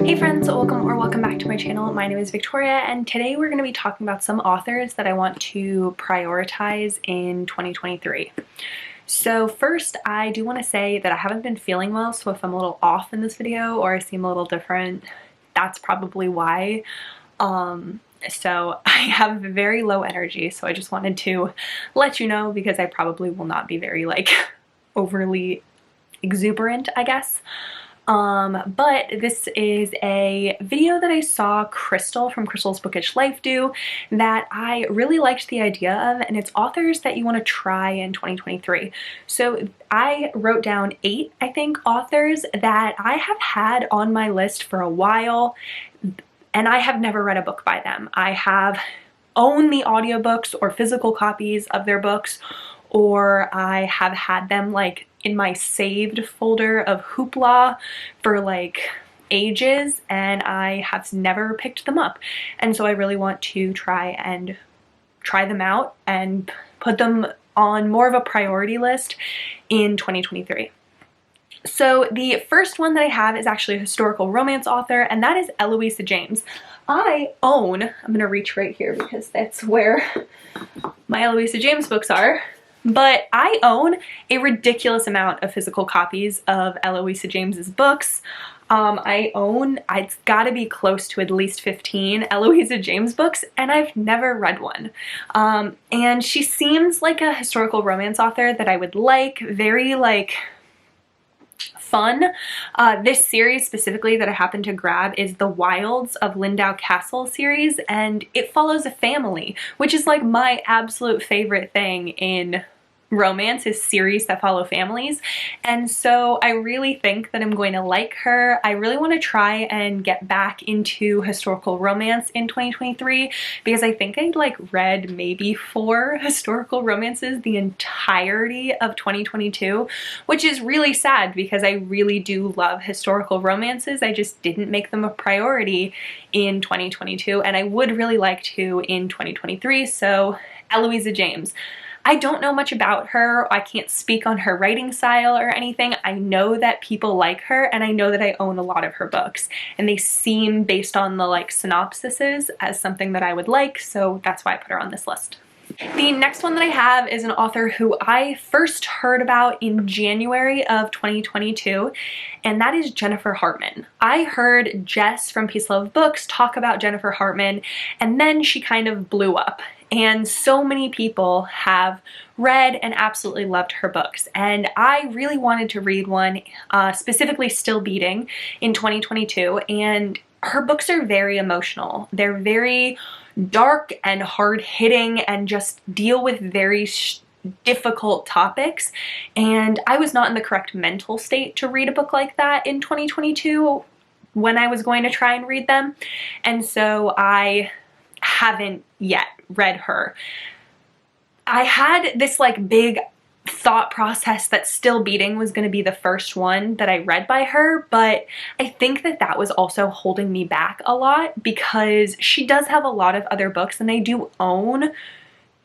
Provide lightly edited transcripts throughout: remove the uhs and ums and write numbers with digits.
Hey friends, welcome back to my channel. My name is Victoria and today we're going to be talking about some authors that I want to prioritize in 2023. So first, I do want to say that I haven't been feeling well, so if I'm a little off in this video or I seem a little different, that's probably why. So I have very low energy, so I just wanted to let you know because I probably will not be very overly exuberant, I guess. But this is a video that I saw Crystal from Crystal's Bookish Life do that I really liked the idea of, and it's authors that you want to try in 2023. So I wrote down 8, I think, authors that I have had on my list for a while, and I have never read a book by them. I have owned the audiobooks or physical copies of their books, or I have had them in my saved folder of Hoopla for ages, and I have never picked them up. And so I really want to try them out and put them on more of a priority list in 2023. So the first one that I have is actually a historical romance author, and that is Eloisa James. I'm gonna reach right here because that's where my Eloisa James books are. But I own a ridiculous amount of physical copies of Eloisa James's books. It's gotta be close to at least 15 Eloisa James books, and I've never read one. And she seems like a historical romance author that I would like, very fun. This series specifically that I happened to grab is the Wilds of Lindau Castle series, and it follows a family, which is my absolute favorite thing in romance, is series that follow families. And so I really think that I'm going to like her. I really want to try and get back into historical romance in 2023 because I think I read maybe 4 historical romances the entirety of 2022, which is really sad because I really do love historical romances. I just didn't make them a priority in 2022, and I would really like to in 2023. So Eloisa James. I don't know much about her. I can't speak on her writing style or anything. I know that people like her, and I know that I own a lot of her books, and they seem, based on the synopsises, as something that I would like, so that's why I put her on this list. The next one that I have is an author who I first heard about in January of 2022, and that is Jennifer Hartman. I heard Jess from Peace Love Books talk about Jennifer Hartman, and then she kind of blew up. And so many people have read and absolutely loved her books. And I really wanted to read one, specifically Still Beating, in 2022. And her books are very emotional. They're very dark and hard-hitting and just deal with very difficult topics. And I was not in the correct mental state to read a book like that in 2022 when I was going to try and read them. And so I haven't yet read her. I had this big thought process that Still Beating was going to be the first one that I read by her, but I think that that was also holding me back a lot because she does have a lot of other books, and I do own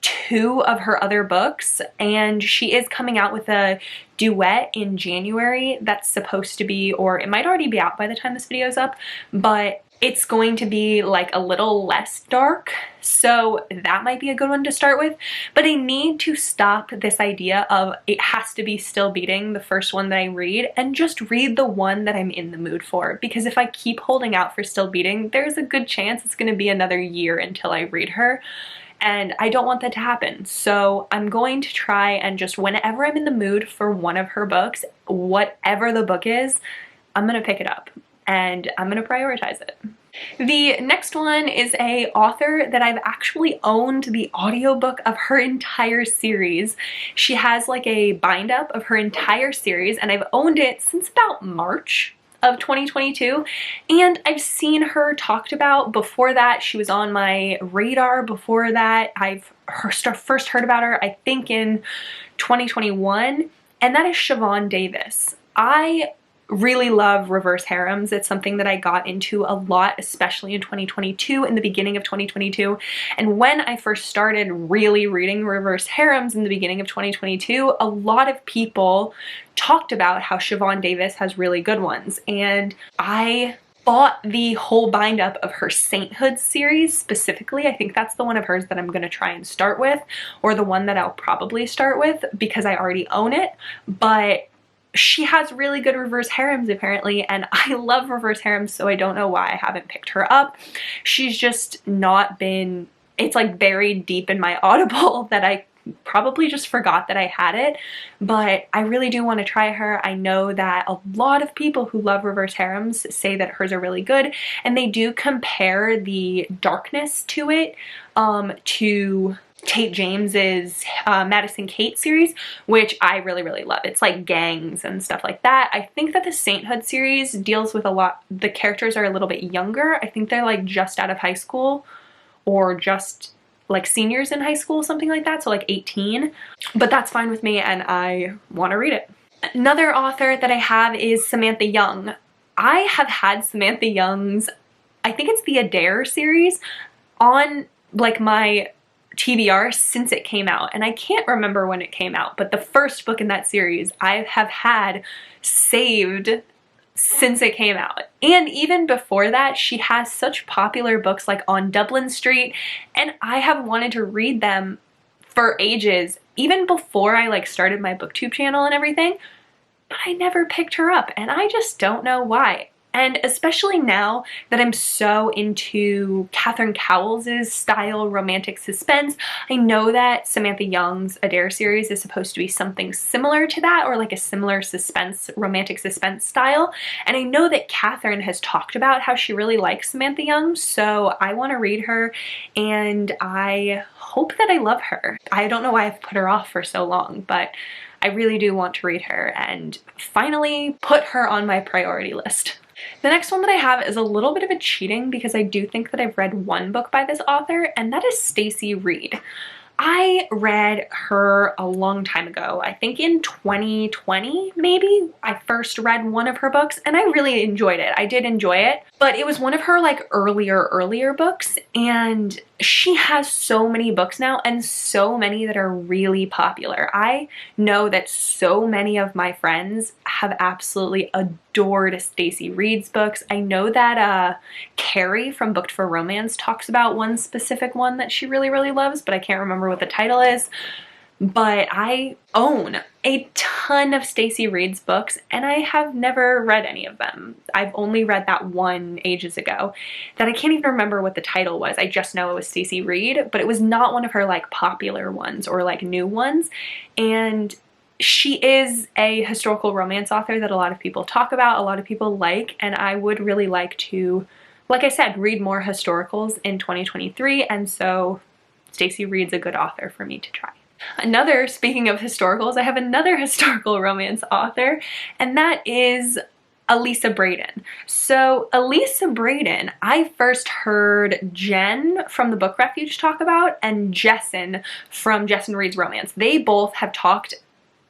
2 of her other books, and she is coming out with a duet in January that's supposed to be, or it might already be out by the time this video is up, but it's going to be a little less dark, so that might be a good one to start with. But I need to stop this idea of it has to be Still Beating, the first one that I read, and just read the one that I'm in the mood for. Because if I keep holding out for Still Beating, there's a good chance it's going to be another year until I read her. And I don't want that to happen. So I'm going to try and just whenever I'm in the mood for one of her books, whatever the book is, I'm going to pick it up. And I'm going to prioritize it. The next one is a author that I've actually owned the audiobook of her entire series. She has a bind up of her entire series, and I've owned it since about March of 2022, and I've seen her talked about. Before that, she was on my radar. Before that, I've first heard about her, I think, in 2021, and that is Siobhan Davis. I really love reverse harems. It's something that I got into a lot, especially in 2022, in the beginning of 2022. And when I first started really reading reverse harems in the beginning of 2022, a lot of people talked about how Siobhan Davis has really good ones. And I bought the whole bind up of her Sainthood series specifically. I think that's the one of hers that I'm going to try and start with, or the one that I'll probably start with because I already own it. But she has really good reverse harems apparently, and I love reverse harems, so I don't know why I haven't picked her up. She's just not been, it's like buried deep in my Audible that I probably just forgot that I had it, but I really do want to try her. I know that a lot of people who love reverse harems say that hers are really good, and they do compare the darkness to it to Tate James's Madison Kate series, which I really, really love. It's like gangs and stuff like that. I think that the Sainthood series deals with a lot, the characters are a little bit younger. I think they're like just out of high school or just like seniors in high school, something like that, so like 18, but that's fine with me and I want to read it. Another author that I have is Samantha Young. I have had Samantha Young's, I think it's the Adair series, on like my TBR since it came out, and I can't remember when it came out, but the first book in that series I have had saved since it came out. And even before that, she has such popular books like On Dublin Street, and I have wanted to read them for ages, even before I like started my booktube channel and everything, but I never picked her up, and I just don't know why. And especially now that I'm so into Catherine Cowles' style romantic suspense, I know that Samantha Young's Adair series is supposed to be something similar to that, or like a similar suspense, romantic suspense style. And I know that Catherine has talked about how she really likes Samantha Young, so I want to read her and I hope that I love her. I don't know why I've put her off for so long, but I really do want to read her and finally put her on my priority list. The next one that I have is a little bit of a cheating because I do think that I've read one book by this author, and that is Stacy Reid. I read her a long time ago. I think in 2020, maybe, I first read one of her books and I really enjoyed it. I did enjoy it, but it was one of her like earlier books, and she has so many books now and so many that are really popular. I know that so many of my friends have absolutely adored Stacy Reid's books. I know that Carrie from Booked for Romance talks about one specific one that she really, really loves, but I can't remember what the title is. But I own a ton of Stacy Reid's books and I have never read any of them. I've only read that one ages ago that I can't even remember what the title was. I just know it was Stacy Reid, but it was not one of her like popular ones or like new ones. And she is a historical romance author that a lot of people talk about, a lot of people like, and I would really like to, like I said, read more historicals in 2023, and so Stacy Reid's a good author for me to try. Another, speaking of historicals, I have another historical romance author, and that is Elisa Braden. So Elisa Braden, I first heard Jen from the Book Refuge talk about, and Jesson from Jesson Reads Romance. They both have talked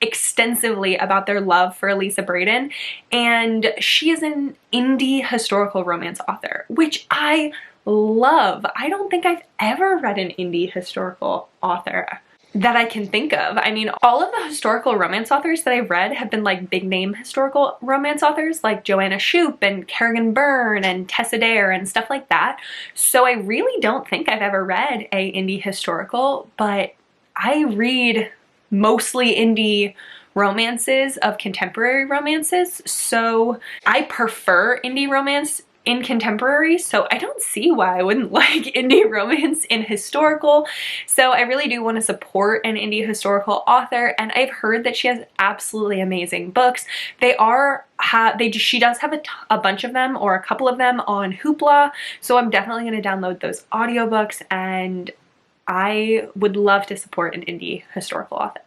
extensively about their love for Elisa Braden, and she is an indie historical romance author, which I love. I don't think I've ever read an indie historical author that I can think of. I mean, all of the historical romance authors that I've read have been like big name historical romance authors like Joanna Shupe and Kerrigan Byrne and Tessa Dare and stuff like that. So I really don't think I've ever read a indie historical, but I read mostly indie romances of contemporary romances, so I prefer indie romance in contemporary, so I don't see why I wouldn't like indie romance in historical. So I really do want to support an indie historical author, and I've heard that she has absolutely amazing books. She does have a bunch of them, or a couple of them, on Hoopla, so I'm definitely going to download those audiobooks, and I would love to support an indie historical author.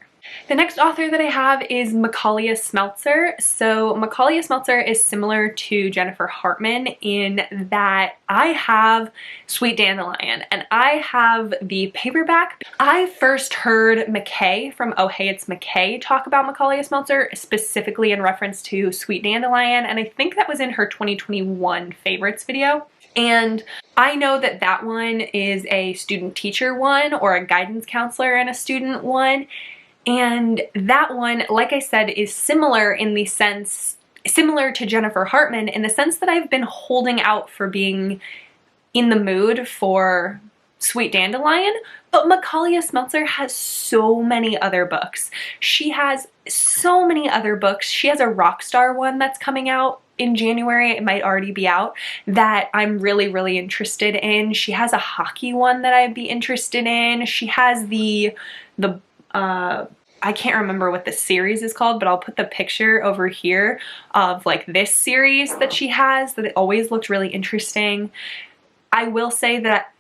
The next author that I have is Michalea Smeltzer. So Michalea Smeltzer is similar to Jennifer Hartman in that I have Sweet Dandelion and I have the paperback. I first heard McKay from Oh Hey It's McKay talk about Michalea Smeltzer, specifically in reference to Sweet Dandelion, and I think that was in her 2021 favorites video. And I know that that one is a student teacher one, or a guidance counselor and a student one. And that one, like I said, is similar in the sense similar to Jennifer Hartman in the sense that I've been holding out for being in the mood for Sweet Dandelion, but Michalea Smeltzer has so many other books. She has so many other books. She has a Rockstar one that's coming out in January. It might already be out, that I'm really, really interested in. She has a hockey one that I'd be interested in. She has I can't remember what the series is called, but I'll put the picture over here of like this series that she has that it always looked really interesting. I will say that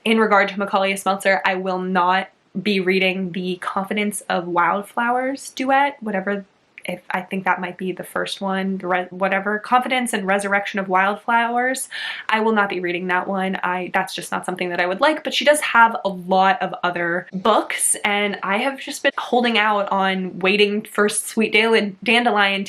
in regard to Michalea Smeltzer, I will not be reading the Confidence of Wildflowers duet, whatever, if I think that might be the first one, whatever, Confidence and Resurrection of Wildflowers. I will not be reading that one. That's just not something that I would like, but she does have a lot of other books, and I have just been holding out on waiting for Sweet Dandelion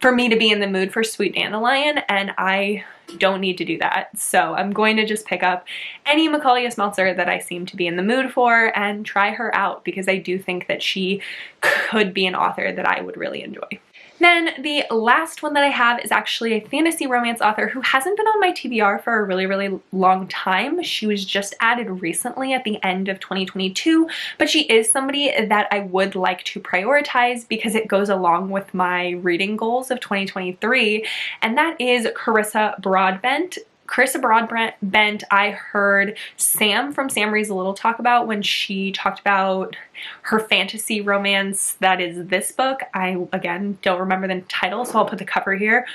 for me to be in the mood for Sweet Dandelion, and I don't need to do that. So I'm going to just pick up any Michalea Smeltzer that I seem to be in the mood for and try her out, because I do think that she could be an author that I would really enjoy. Then the last one that I have is actually a fantasy romance author who hasn't been on my TBR for a really, really long time. She was just added recently at the end of 2022, but she is somebody that I would like to prioritize because it goes along with my reading goals of 2023, and that is Carissa Broadbent. Carissa Broadbent, I heard Sam from Sam Reads a Little talk about when she talked about her fantasy romance that is this book. I, again, don't remember the title, so I'll put the cover here.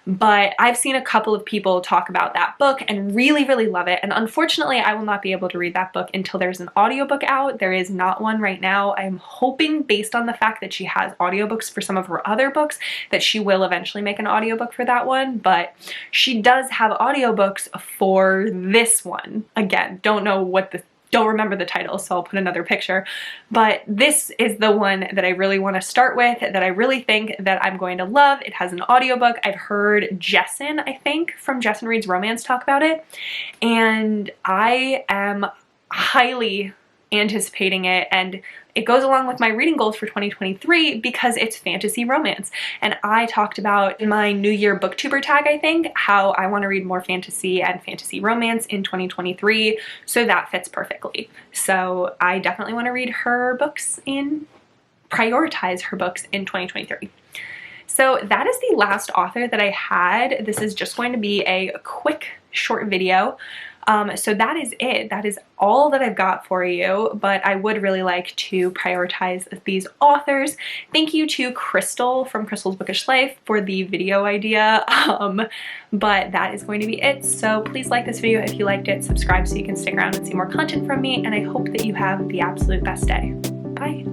But I've seen a couple of people talk about that book and really, really love it. And unfortunately, I will not be able to read that book until there's an audiobook out. There is not one right now. I'm hoping, based on the fact that she has audiobooks for some of her other books, that she will eventually make an audiobook for that one. But she does have audiobooks for this one. Again, don't remember the title, so I'll put another picture. But this is the one that I really want to start with, that I really think that I'm going to love. It has an audiobook. I've heard Jesson, I think, from Jesson Reads Romance talk about it, and I am highly anticipating it, and it goes along with my reading goals for 2023 because it's fantasy romance. And I talked about in my New Year booktuber tag, I think, how I want to read more fantasy and fantasy romance in 2023, so that fits perfectly. So I definitely want to read her books prioritize her books in 2023. So that is the last author that I had. This is just going to be a quick, short video. So that is it. That is all that I've got for you, but I would really like to prioritize these authors. Thank you to Crystal from Crystal's Bookish Life for the video idea, but that is going to be it. So please like this video if you liked it, subscribe so you can stick around and see more content from me, and I hope that you have the absolute best day. Bye.